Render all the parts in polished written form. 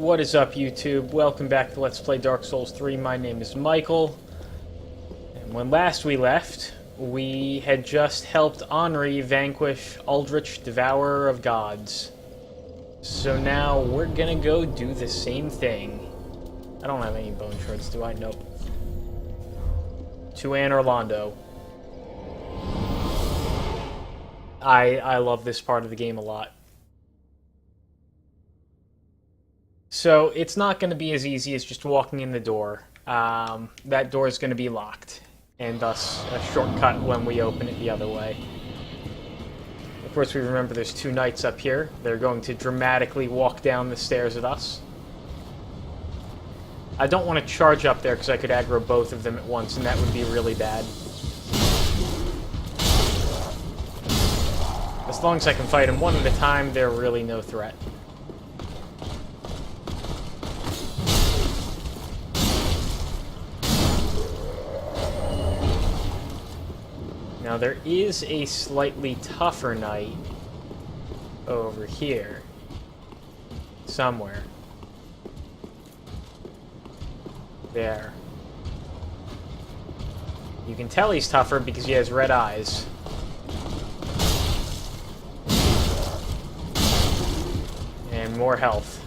What is up, YouTube? Welcome back to Let's Play Dark Souls 3. My name is Michael. And when last we left, we had just helped Henri vanquish Lothric, Devourer of Gods. So now we're gonna go do the same thing. I don't have any bone shards, do I? Nope. To Anor Londo. I love this part of the game a lot. So, it's not going to be as easy as just walking in the door. That door is going to be locked, and thus a shortcut when we open it the other way. Of course, we remember there's two knights up here. They're going to dramatically walk down the stairs at us. I don't want to charge up there because I could aggro both of them at once, and that would be really bad. As long as I can fight them one at a time, they're really no threat. Now, there is a slightly tougher knight over here. Somewhere. There. You can tell he's tougher because he has red eyes. And more health.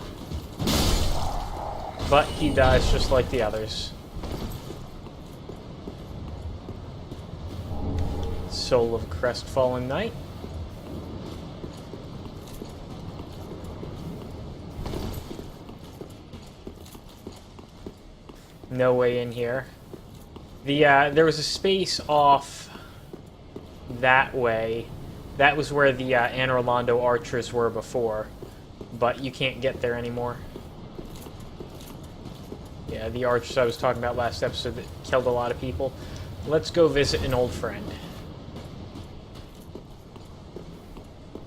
But he dies just like the others. Soul of a Crestfallen Knight. No way in here. There was a space off that way. That was where the Anor Londo archers were before, but you can't get there anymore. Yeah, the archers I was talking about last episode that killed a lot of people. Let's go visit an old friend.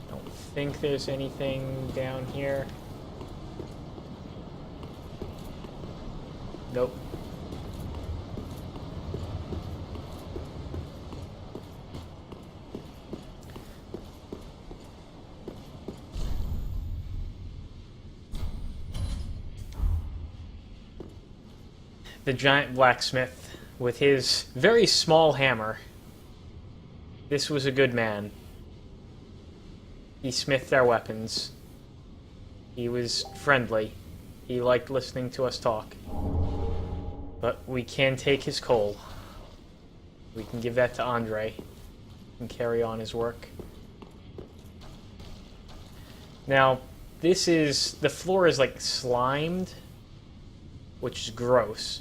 I think there's anything down here. Nope. The giant blacksmith with his very small hammer. This was a good man. He smithed our weapons. He was friendly. He liked listening to us talk. But we can take his coal. We can give that to Andre and carry on his work. Now, the floor is like slimed, which is gross.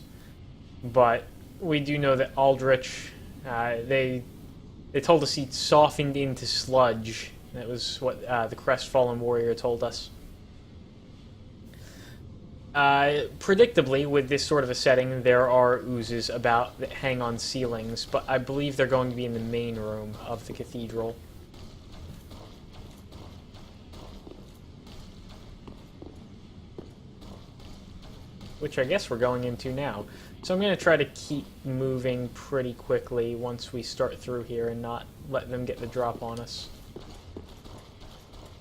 But we do know that Lothric, they told us he softened into sludge. That was what the Crestfallen Warrior told us. Predictably, with this sort of a setting, there are oozes about that hang on ceilings, but I believe they're going to be in the main room of the cathedral. Which I guess we're going into now. So I'm going to try to keep moving pretty quickly once we start through here and not let them get the drop on us.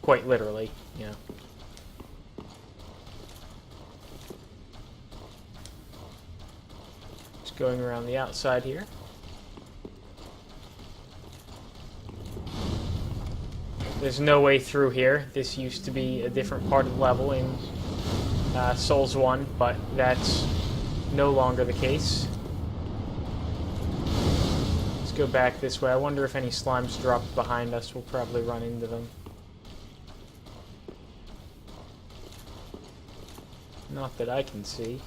Quite literally, you know. Just going around the outside here. There's no way through here. This used to be a different part of the level in Souls 1, but that's no longer the case. Let's go back this way. I wonder if any slimes dropped behind us. We'll probably run into them. Not that I can see.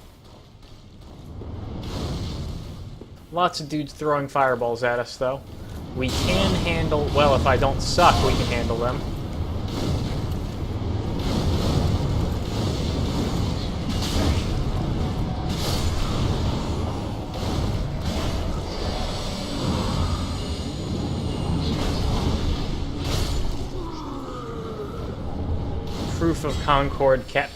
Lots of dudes throwing fireballs at us, though. We can handle... Well, if I don't suck, we can handle them. Proof of Concord kept.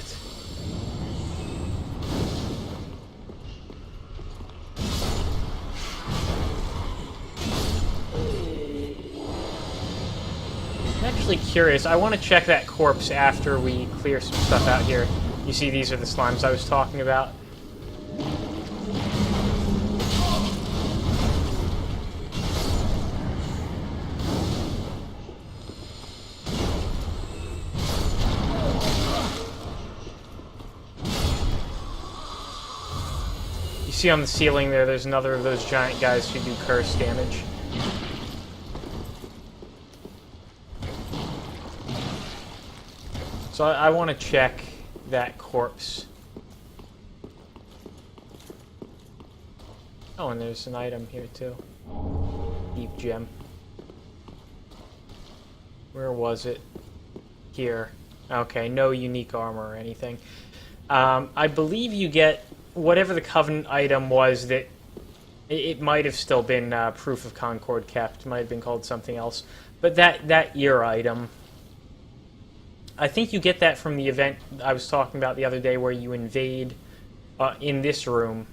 I'm actually curious. I want to check that corpse after we clear some stuff out here. You see, these are the slimes I was talking about. You see on the ceiling there's another of those giant guys who do curse damage. So I want to check that corpse. Oh, and there's an item here too. Deep gem. Where was it? Here. Okay, no unique armor or anything. I believe you get whatever the Covenant item was that... It might have still been Proof of Concord kept. It might have been called something else. But that ear item... I think you get that from the event I was talking about the other day where you invade, in this room,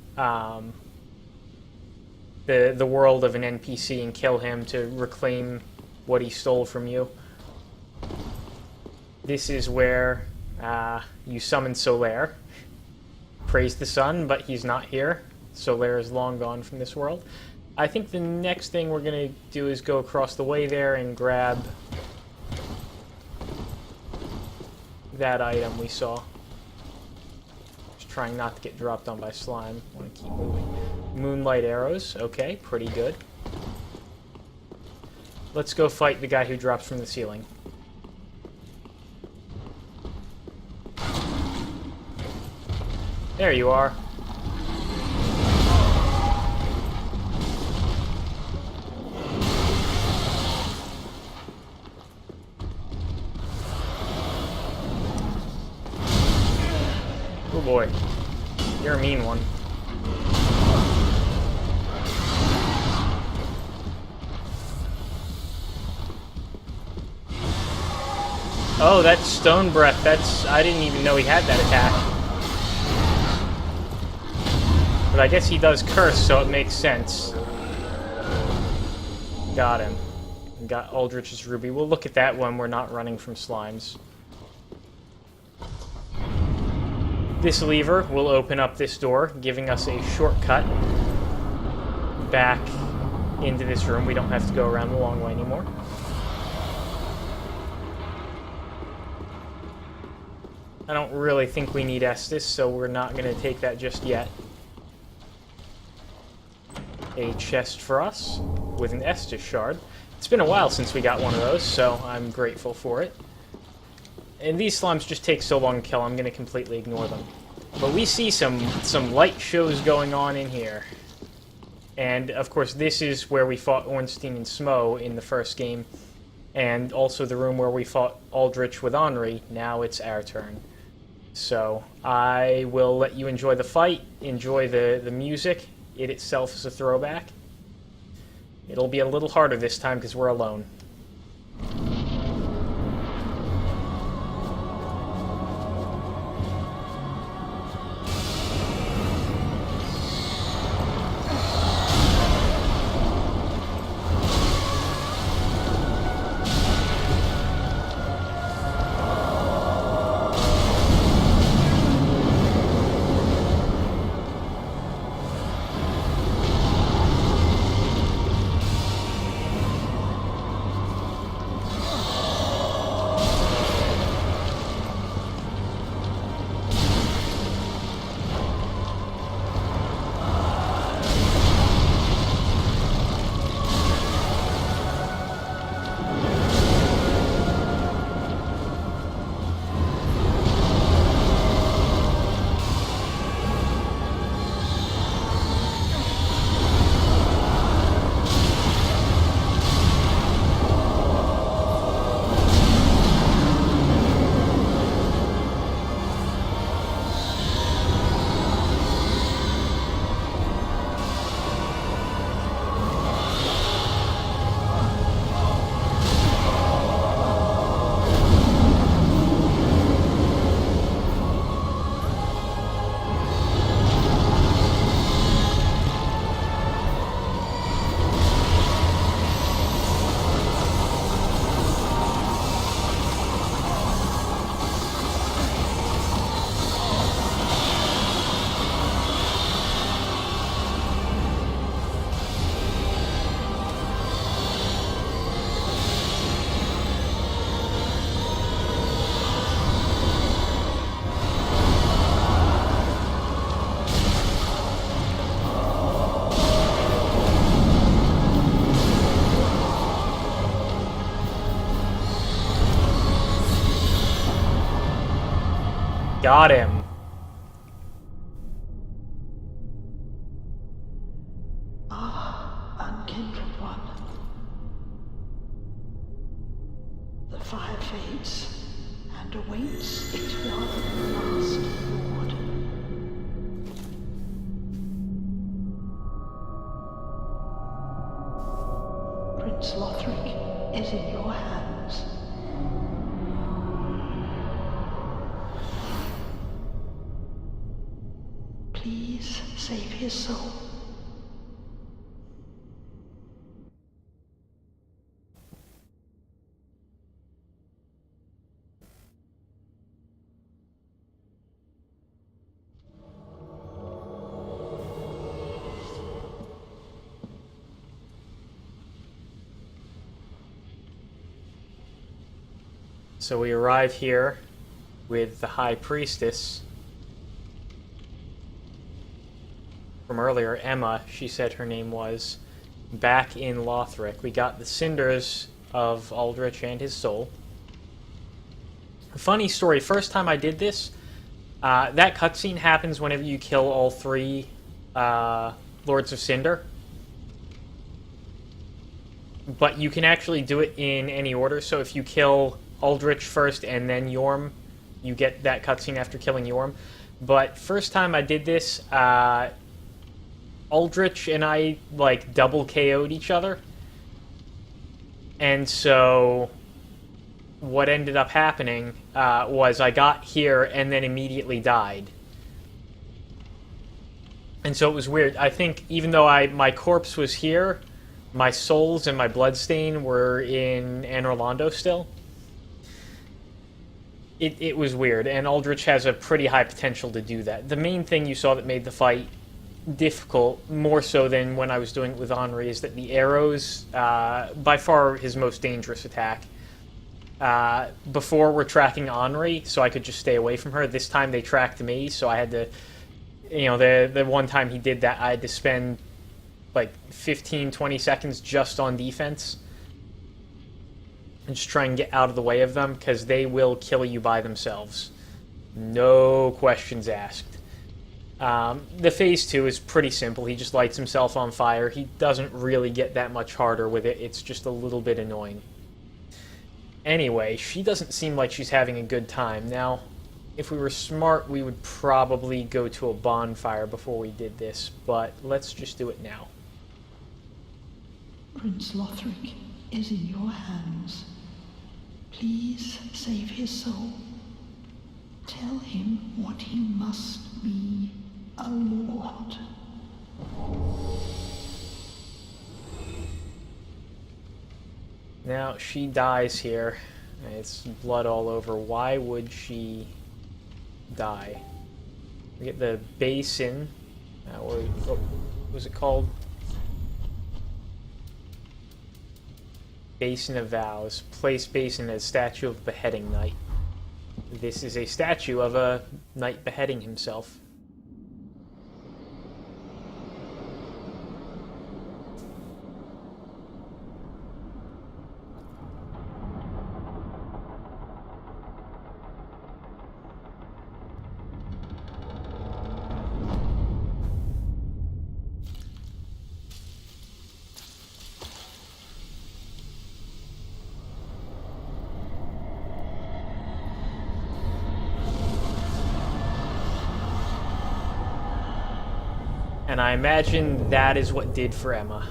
the world of an NPC and kill him to reclaim what he stole from you. This is where you summon Solaire. Praise the sun, but he's not here. Solaire is long gone from this world. I think the next thing we're going to do is go across the way there and grab that item we saw. Just trying not to get dropped on by slime. Want to keep moving. Moonlight arrows. Okay, pretty good. Let's go fight the guy who drops from the ceiling. There you are. Oh boy. You're a mean one. Oh, that's Stone Breath. I didn't even know he had that attack. But I guess he does curse, so it makes sense. Got him. Got Aldrich's Ruby. We'll look at that when we're not running from slimes. This lever will open up this door, giving us a shortcut back into this room. We don't have to go around the long way anymore. I don't really think we need Estus, so we're not going to take that just yet. A chest for us with an Estus shard. It's been a while since we got one of those, so I'm grateful for it. And these slimes just take so long to kill, I'm going to completely ignore them. But we see some light shows going on in here. And, of course, this is where we fought Ornstein and Smo in the first game. And also the room where we fought Aldrich with Henri. Now it's our turn. So, I will let you enjoy the fight, enjoy the music. It itself is a throwback. It'll be a little harder this time because we're alone. Got him. Unkindled one. The fire fades and awaits its one last lord. Prince Lothric is in your hands. Please save his soul. So we arrive here with the High Priestess from earlier, Emma, she said her name was, back in Lothric. We got the cinders of Aldrich and his soul. Funny story, first time I did this, that cutscene happens whenever you kill all three Lords of Cinder. But you can actually do it in any order, so if you kill Aldrich first and then Yorm, you get that cutscene after killing Yorm. But first time I did this, Aldrich and I, like, double KO'd each other. And so what ended up happening was I got here and then immediately died. And so it was weird. I think even though my corpse was here, my souls and my bloodstain were in Anor Londo still. It was weird, and Aldrich has a pretty high potential to do that. The main thing you saw that made the fight difficult, more so than when I was doing it with Henri, is that the arrows, by far his most dangerous attack. Before we're tracking Henri, so I could just stay away from her. This time they tracked me, so I had to, you know, the one time he did that, I had to spend like 15-20 seconds just on defense. And just try and get out of the way of them, because they will kill you by themselves. No questions asked. The phase 2 is pretty simple. He just lights himself on fire. He doesn't really get that much harder with it. It's just a little bit annoying. Anyway, she doesn't seem like she's having a good time. Now, if we were smart, we would probably go to a bonfire before we did this, but let's just do it now. Prince Lothric is in your hands. Please save his soul. Tell him what he must be, a lord. Now, she dies here. It's blood all over. Why would she die? We get the basin. Or what was it called? Basin of Vows. Place basin as statue of beheading knight. This is a statue of a knight beheading himself. And I imagine that is what did for Emma.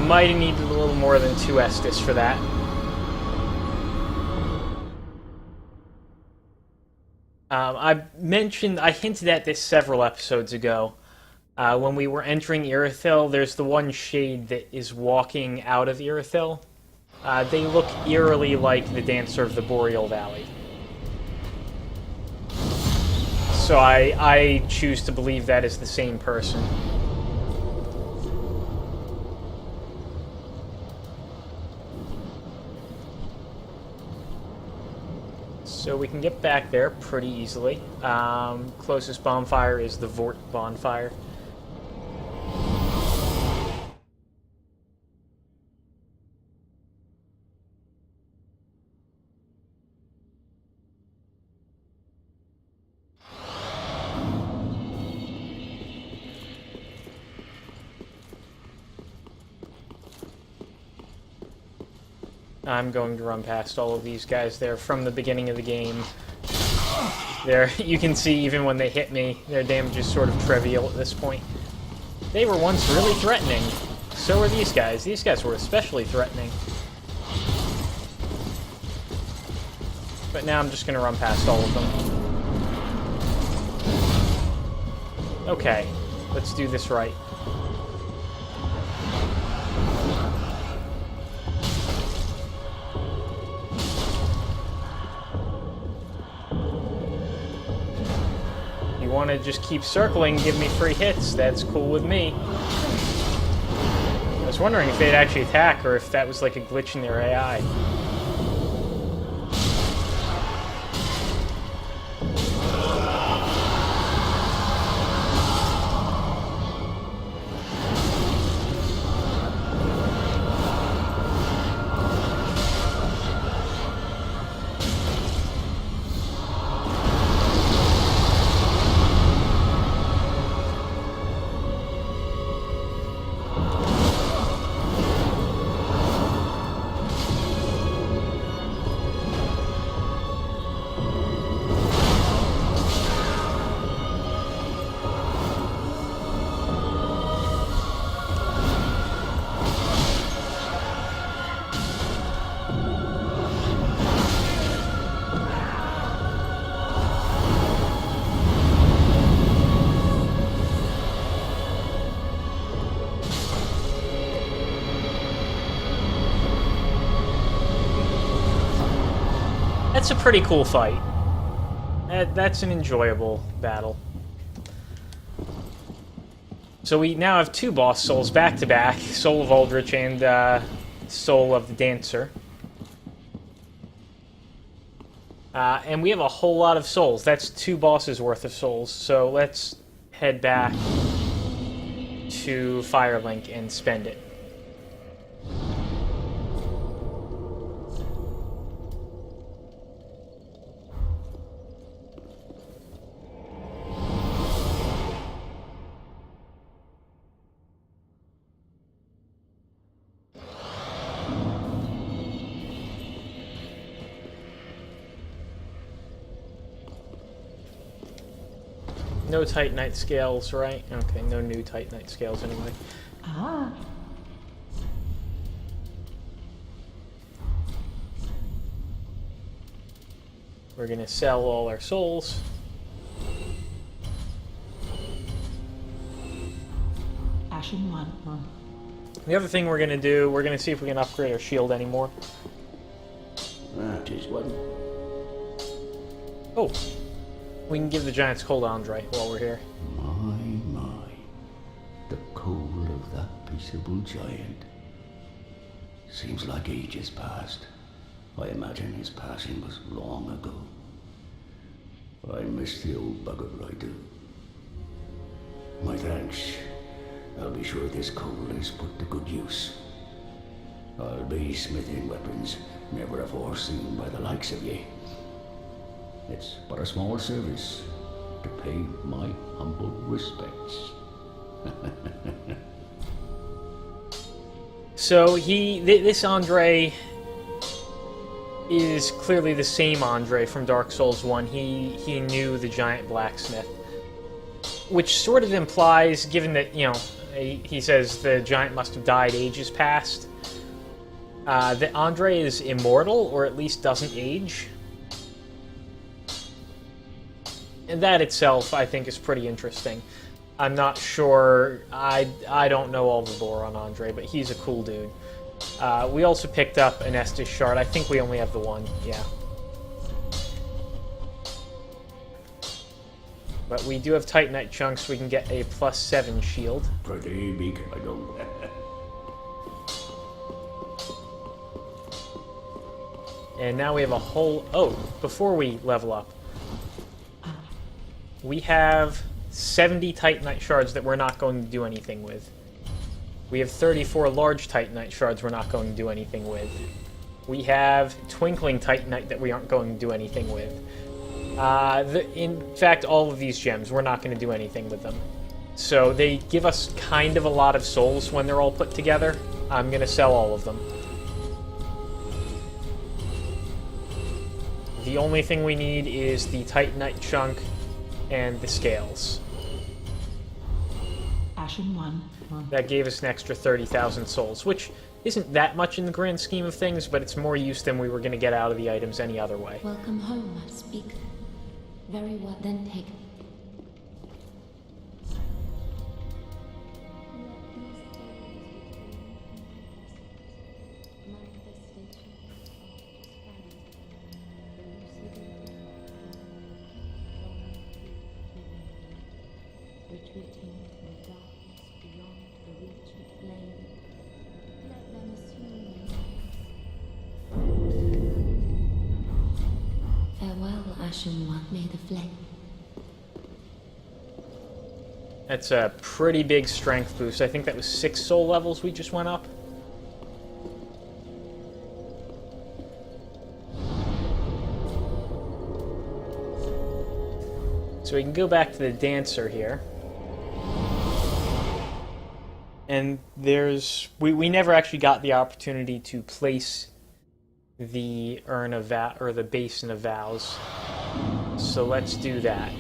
might have needed a little more than 2 Estus for that. I hinted at this several episodes ago. When we were entering Irithyll, there's the one shade that is walking out of Irithyll. They look eerily like the Dancer of the Boreal Valley. So I choose to believe that is the same person. So we can get back there pretty easily. Closest bonfire is the Vort bonfire. I'm going to run past all of these guys there from the beginning of the game. There, you can see even when they hit me, their damage is sort of trivial at this point. They were once really threatening. So were these guys. These guys were especially threatening. But now I'm just going to run past all of them. Okay, let's do this right. You want to just keep circling, give me free hits, that's cool with me. I was wondering if they'd actually attack, or if that was like a glitch in their AI. That's a pretty cool fight. That's an enjoyable battle. So we now have 2 boss souls back to back, Soul of Aldrich and Soul of the Dancer. And we have a whole lot of souls. That's 2 bosses worth of souls. So let's head back to Firelink and spend it. No Titanite scales, right? Okay, no new Titanite scales anyway. Ah. We're gonna sell all our souls. Ashen one. The other thing we're gonna do, we're gonna see if we can upgrade our shield anymore. That is one. Oh, we can give the Giant's Cold Andre while we're here. My. The coal of that peaceable giant. Seems like ages passed. I imagine his passing was long ago. I miss the old bugger, I do. My thanks. I'll be sure this coal is put to good use. I'll be smithing weapons never afore seen by the likes of ye. It's but a small service to pay my humble respects. So this Andre is clearly the same Andre from Dark Souls 1. He knew the giant blacksmith. which sort of implies, given that, you know, he says the giant must have died ages past, that Andre is immortal, or at least doesn't age. And that itself, I think, is pretty interesting. I'm not sure, I don't know all the lore on Andre, but he's a cool dude. We also picked up an Estus shard. I think we only have the one, yeah. But we do have Titanite chunks, so we can get a +7 shield. Pretty big, I know. And now we have a whole... Oh, before we level up, we have 70 Titanite shards that we're not going to do anything with. We have 34 large Titanite shards we're not going to do anything with. We have Twinkling Titanite that we aren't going to do anything with. In fact, all of these gems, we're not going to do anything with them. So they give us kind of a lot of souls when they're all put together. I'm going to sell all of them. The only thing we need is the Titanite chunk and the scales. Ashen one. That gave us an extra 30,000 souls, which isn't that much in the grand scheme of things, but it's more use than we were going to get out of the items any other way. Welcome home, I speak. Very well, then take. Retreating to the darkness beyond the reach of flame. Let them assume they farewell, Ashen One, may the flame. That's a pretty big strength boost. I think that was 6 soul levels we just went up. So we can go back to the dancer here. And there's... We never actually got the opportunity to place the urn of or the basin of vows. So let's do that.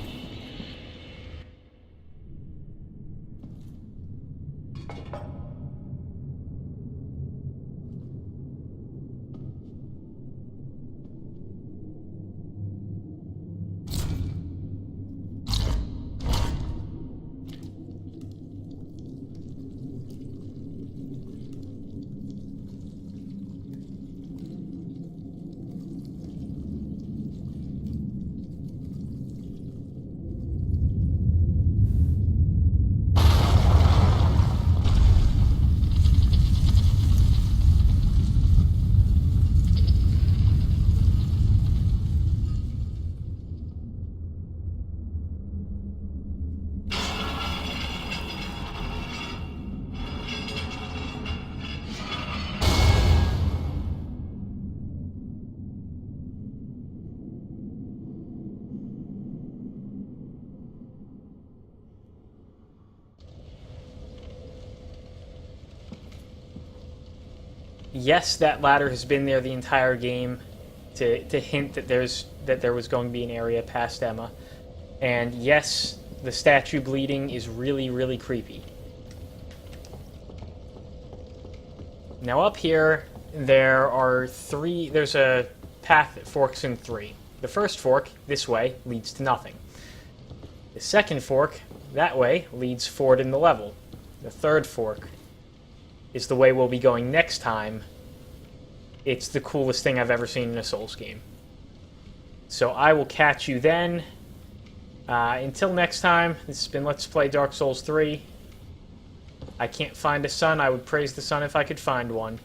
Yes, that ladder has been there the entire game to hint that there was going to be an area past Emma. And yes, the statue bleeding is really, really creepy. Now up here, there's a path that forks in 3. The first fork, this way, leads to nothing. The second fork, that way, leads forward in the level. The third fork is the way we'll be going next time. It's the coolest thing I've ever seen in a Souls game. So I will catch you then. Until next time, this has been Let's Play Dark Souls 3. I can't find a sun. I would praise the sun if I could find one.